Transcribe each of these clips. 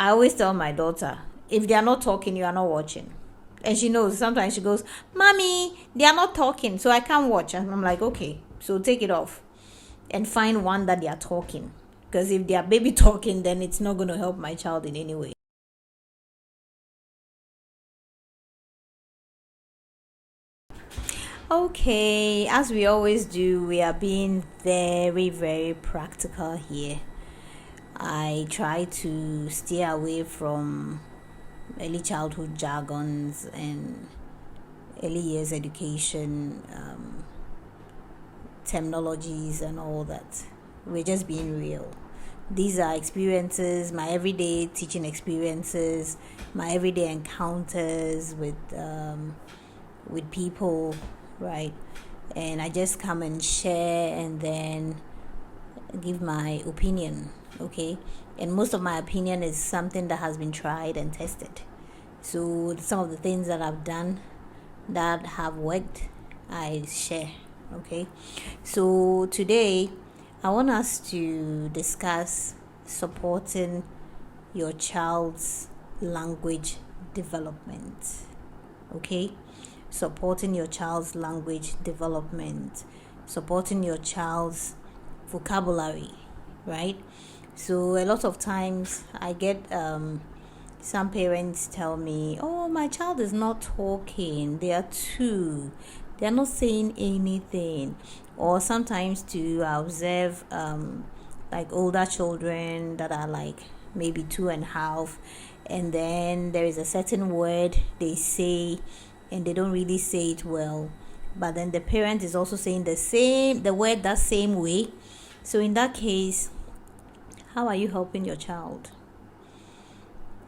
I always tell my daughter, if they are not talking, you are not watching. And she knows. Sometimes she goes, Mommy, they are not talking, so I can't watch. And I'm like, okay, so take it off and find one that they are talking. Because if they are baby talking, then it's not going to help my child in any way. Okay, as we always do, we are being very, very practical here. I try to stay away from early childhood jargons and early years education terminologies and all that. We're just being real. These are experiences, my everyday teaching experiences, my everyday encounters with people, right? And I just come and share and then give my opinion, okay? And most of my opinion is something that has been tried and tested. So some of the things that I've done that have worked, I share, okay? So today I want us to discuss supporting your child's language development, okay? Supporting your child's language development, supporting your child's vocabulary, right? So a lot of times I get some parents tell me, oh, my child is not talking, they are two, they're not saying anything. Or sometimes to observe like older children that are like maybe 2.5, and then there is a certain word they say and they don't really say it well, but then the parent is also saying the word that same way. So in that case, how are you helping your child?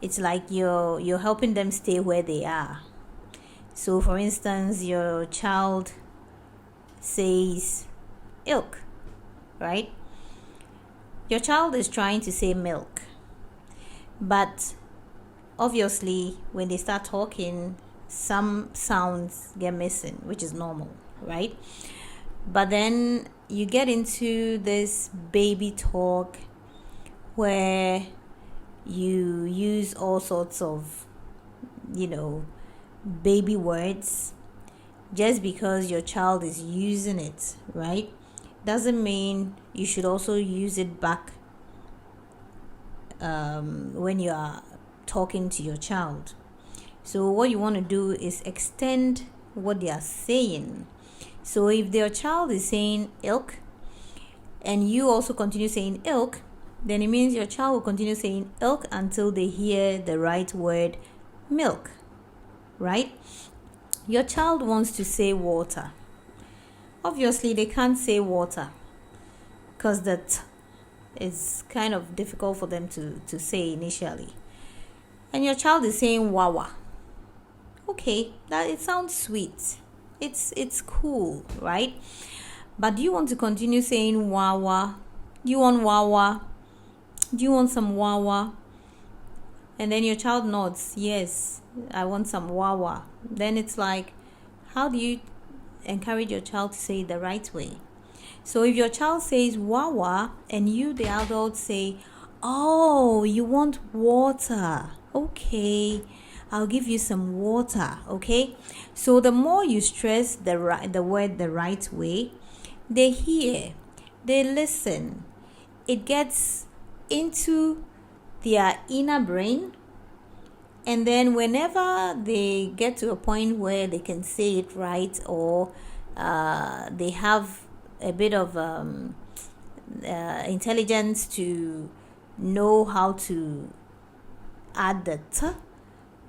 It's like you're helping them stay where they are. So for instance, your child says ilk, right? Your child is trying to say milk, but obviously when they start talking, some sounds get missing, which is normal, right? But then you get into this baby talk where you use all sorts of, baby words. Just because your child is using it, right, doesn't mean you should also use it back when you are talking to your child. So what you want to do is extend what they are saying. So if their child is saying ilk and you also continue saying ilk, then it means your child will continue saying ilk until they hear the right word, milk, right? Your child wants to say water. Obviously, they can't say water because that is kind of difficult for them to say initially. And your child is saying wawa. Okay, that it sounds sweet. It's cool, right? But do you want to continue saying wawa? Do you want wawa? Do you want some wawa? And then your child nods, yes, I want some wawa. Then it's like, how do you encourage your child to say it the right way? So if your child says wawa and you, the adult, say, oh, you want water. Okay, I'll give you some water, okay? So the more you stress the word the right way, they hear, they listen. It gets into their inner brain, and then whenever they get to a point where they can say it right, or they have a bit of intelligence to know how to add the t,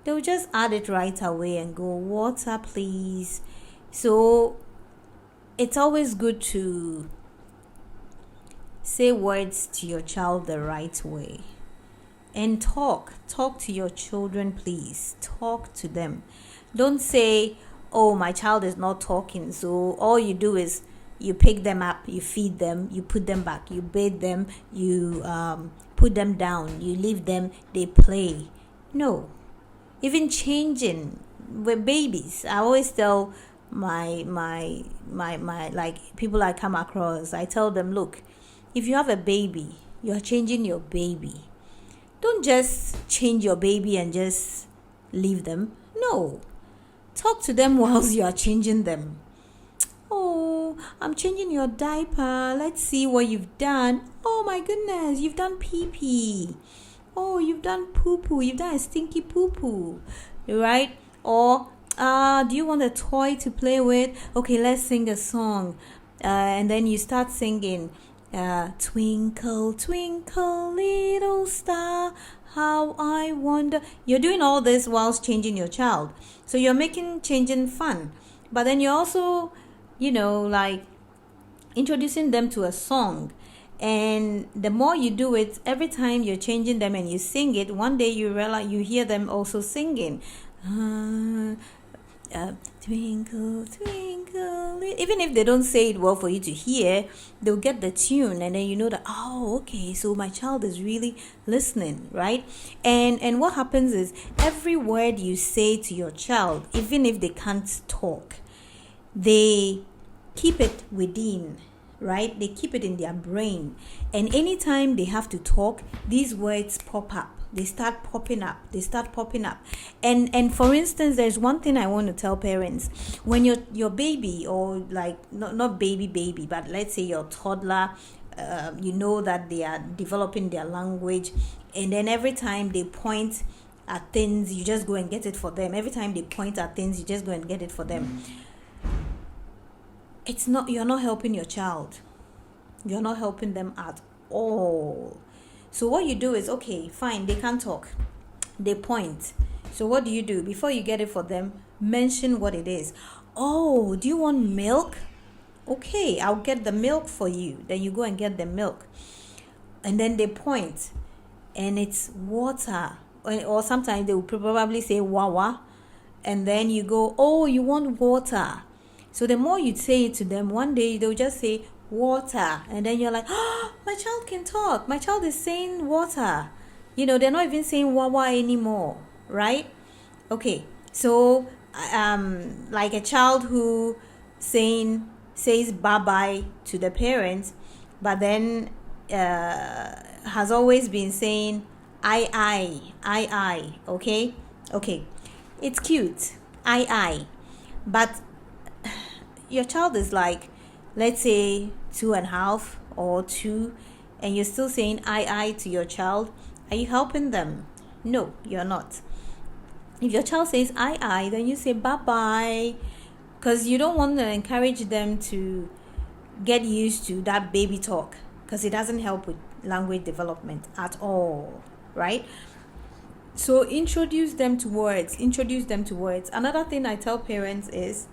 they'll just add it right away and go, water please. So it's always good to say words to your child the right way. And talk to your children, please. Talk to them. Don't say, oh, my child is not talking, so all you do is you pick them up, you feed them, you put them back, you bathe them, you put them down, you leave them, they play. No. Even changing with babies, I always tell my like people I come across, I tell them, look, if you have a baby, you're changing your baby. Don't just change your baby and just leave them. No. Talk to them whilst you are changing them. Oh, I'm changing your diaper. Let's see what you've done. Oh my goodness, you've done pee pee. Oh, you've done poo poo. You've done a stinky poo poo. Right? Or, do you want a toy to play with? Okay, let's sing a song. And then you start singing. Twinkle, twinkle, little star, how I wonder. You're doing all this whilst changing your child. So you're making changing fun. But then you're also, like introducing them to a song. And the more you do it, every time you're changing them and you sing it, one day you realize you hear them also singing. Twinkle, twinkle. Even if they don't say it well for you to hear, they'll get the tune, and then you know that, oh, okay, so my child is really listening, right? And what happens is, every word you say to your child, even if they can't talk, they keep it within, right? They keep it in their brain, and anytime they have to talk, these words pop up. They start popping up. And for instance, there's one thing I want to tell parents. When your baby, or like not baby, but let's say your toddler, you know that they are developing their language, and then every time they point at things, you just go and get it for them. Every time they point at things, you just go and get it for them. You're not helping your child. You're not helping them at all. So what you do is, okay, fine, they can't talk. They point. So what do you do? Before you get it for them, mention what it is. Oh, do you want milk? Okay, I'll get the milk for you. Then you go and get the milk. And then they point. And it's water. Or sometimes they will probably say wawa. And then you go, oh, you want water. So the more you say it to them, one day they'll just say water, and then you're like, oh, my child can talk. My child is saying water. They're not even saying wawa anymore, right? Okay, so like a child who says bye bye to the parents, but then has always been saying I. Okay, it's cute, I. But your child is like, let's say 2.5 or 2, and you're still saying I to your child. Are you helping them? No, you're not. If your child says I, then you say bye-bye, because you don't want to encourage them to get used to that baby talk, because it doesn't help with language development at all, right? So introduce them to words. Another thing I tell parents is,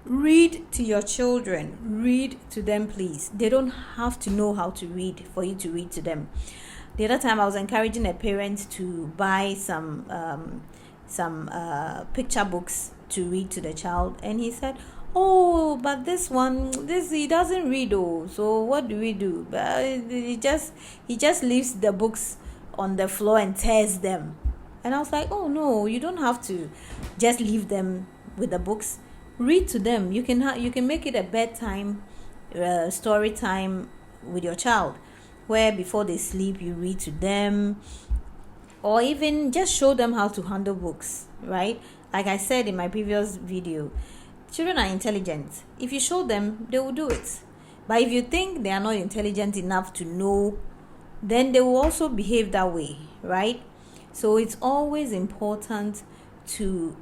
read to your children. Read to them, please. They don't have to know how to read for you to read to them. The other time I was encouraging a parent to buy some picture books to read to the child, and he said, oh, but this he doesn't read. So what do we do? But he just leaves the books on the floor and tears them. And I was like, oh no, you don't have to just leave them with the books. Read to them. You can make it a bedtime story time with your child, where before they sleep you read to them, or even just show them how to handle books, right? Like I said in my previous video, children are intelligent. If you show them, they will do it. But if you think they are not intelligent enough to know, then they will also behave that way, right? So it's always important to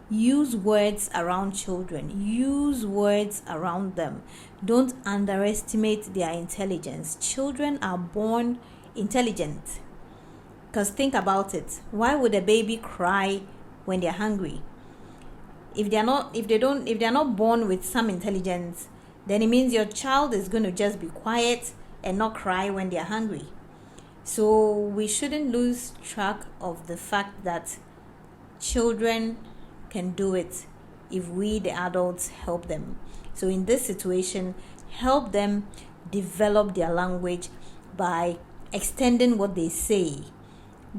use words around children. Use words around them. Don't underestimate their intelligence. Children are born intelligent. Because think about it. Why would a baby cry when they're hungry? If they're not born with some intelligence, then it means your child is going to just be quiet and not cry when they're hungry. So we shouldn't lose track of the fact that children can do it if we, the adults, help them. So in this situation, help them develop their language by extending what they say.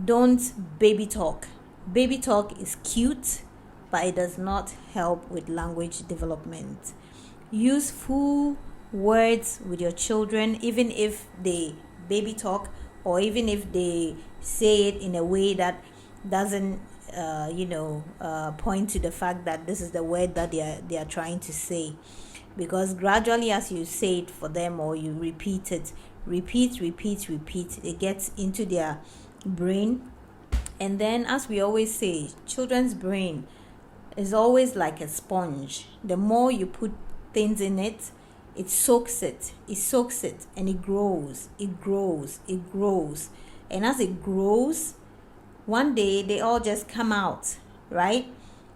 Don't baby talk. Baby talk is cute, but it does not help with language development. Use full words with your children, even if they baby talk, or even if they say it in a way that doesn't point to the fact that this is the word that they are trying to say. Because gradually, as you say it for them or you repeat it, repeat, it gets into their brain. And then, as we always say, children's brain is always like a sponge. The more you put things in it, it soaks it, and it grows. And as it grows, one day they all just come out, right?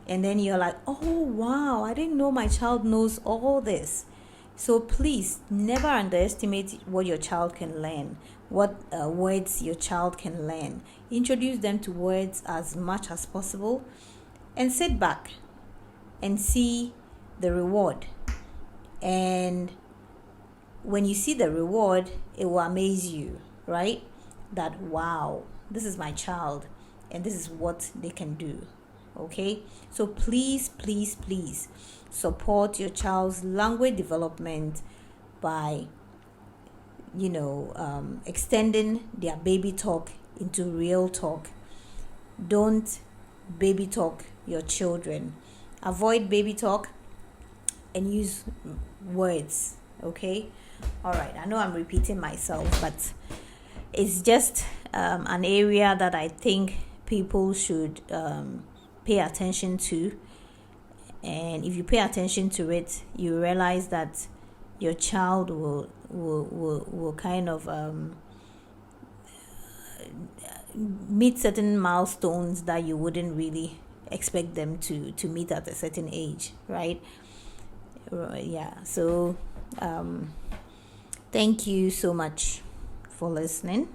And then you're like, oh wow, I didn't know my child knows all this. So please never underestimate what your child can learn, what words your child can learn. Introduce them to words as much as possible, and sit back and see the reward. And when you see the reward, it will amaze you, right? That wow, this is my child and this is what they can do. Okay, so please support your child's language development by extending their baby talk into real talk. Don't baby talk your children. Avoid baby talk and use words. Okay, all right, I know I'm repeating myself, but it's just an area that I think people should pay attention to. And if you pay attention to it, you realize that your child will kind of meet certain milestones that you wouldn't really expect them to meet at a certain age, right? Yeah, so thank you so much for listening,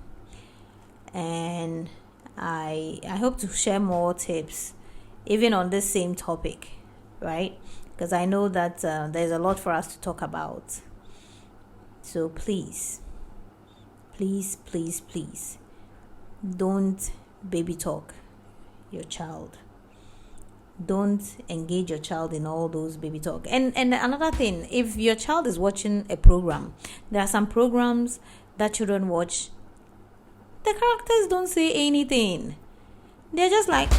and I hope to share more tips even on this same topic, right? Because I know that there's a lot for us to talk about. So please don't baby talk your child. Don't engage your child in all those baby talk. And another thing, if your child is watching a program, there are some programs that children watch, the characters don't say anything. They're just like,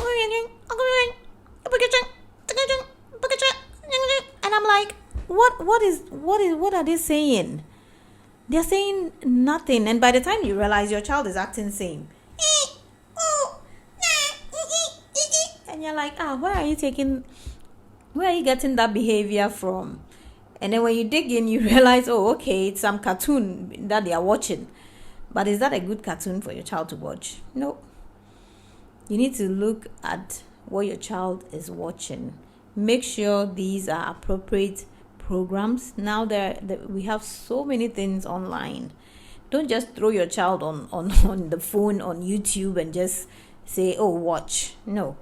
and I'm like, what are they saying? They're saying nothing. And by the time you realize your child is acting same, and you're like, where are you getting that behavior from? And then when you dig in, you realize, okay, it's some cartoon that they are watching. But is that a good cartoon for your child to watch? No. You need to look at what your child is watching. Make sure these are appropriate programs. Now we have so many things online. Don't just throw your child on the phone, on YouTube, and just say, watch. No.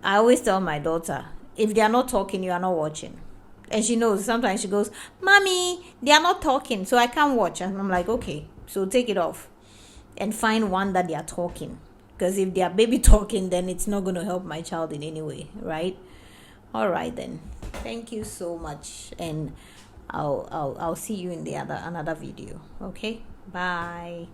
I always tell my daughter, if they are not talking, you are not watching. And she knows. Sometimes she goes, Mommy, they are not talking, so I can't watch. And I'm like, okay, so take it off and find one that they are talking. Because if they are baby talking, then it's not going to help my child in any way, right? All right, then. Thank you so much, and I'll see you in another video. Okay, bye.